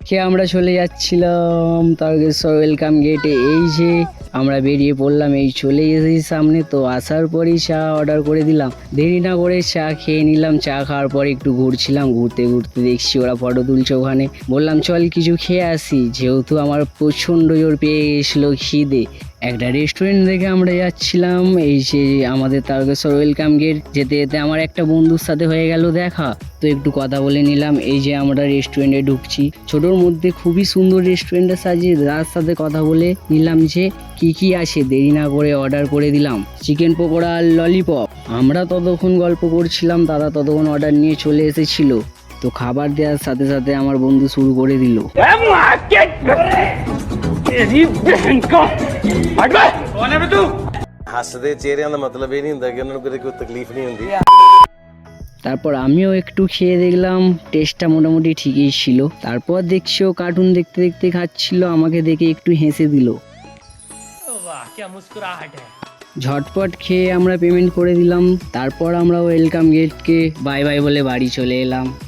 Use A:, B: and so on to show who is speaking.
A: খেয়ে আমরা চলে যাচ্ছিলাম তারকেশ্বর ওয়েলকাম গেটে। এই যে আমরা বেরিয়ে পড়লাম, এই চলে এসেছি সামনে। তো আসার পরেই চা অর্ডার করে দিলাম, দেরি না করে চা খেয়ে নিলাম। চা খাওয়ার পরে একটু ঘুরছিলাম, ঘুরতে ঘুরতে দেখছি ওরা ফটো তুলছে ওখানে। বললাম চল কিছু খেয়ে আসি, যেহেতু আমার প্রচণ্ড জোর পেয়ে গেছিলো খিদে। একটা রেস্টুরেন্ট দেখে আমরা যাচ্ছিলাম। এই যে আমাদের তারকেশ্বর ওয়েলকাম গেট যেতে যেতে আমার একটা বন্ধুর সাথে হয়ে গেল দেখা, তো একটু কথা বলে নিলাম। এই যে আমরা রেস্টুরেন্টে ঢুকছি, ছোটোর মধ্যে খুবই সুন্দর রেস্টুরেন্টটা সাজিয়ে। তার সাথে কথা বলে নিলাম যে কি কি আছে, দেরি না করে অর্ডার করে দিলাম চিকেন পকোড়া আর ললিপপ। আমরা ততক্ষণ গল্প করছিলাম, দাদা ততক্ষণ অর্ডার নিয়ে চলে এসেছিল। তো খাবার দেওয়ার সাথে সাথে আমার বন্ধু শুরু করে দিল।
B: ਹੱਸਦੇ ਚਿਹਰਿਆਂ ਦਾ ਮਤਲਬ ਇਹ ਨਹੀਂ ਹੁੰਦਾ ਕਿ ਉਹਨਾਂ ਨੂੰ ਕਦੇ ਕੋਈ ਤਕਲੀਫ ਨਹੀਂ ਹੁੰਦੀ।
A: তারপর আমিও একটু খেয়ে দেখলাম, টেস্টটা মোটামুটি ঠিকই ছিল। তারপর দেখছি ও কার্টুন দেখতে দেখতে খাচ্ছিল, আমাকে দেখে একটু হেসে দিল। ঝটপট খেয়ে আমরা পেমেন্ট করে দিলাম। তারপর আমরা ওয়েলকাম গেটকে বাই বাই বলে বাড়ি চলে এলাম।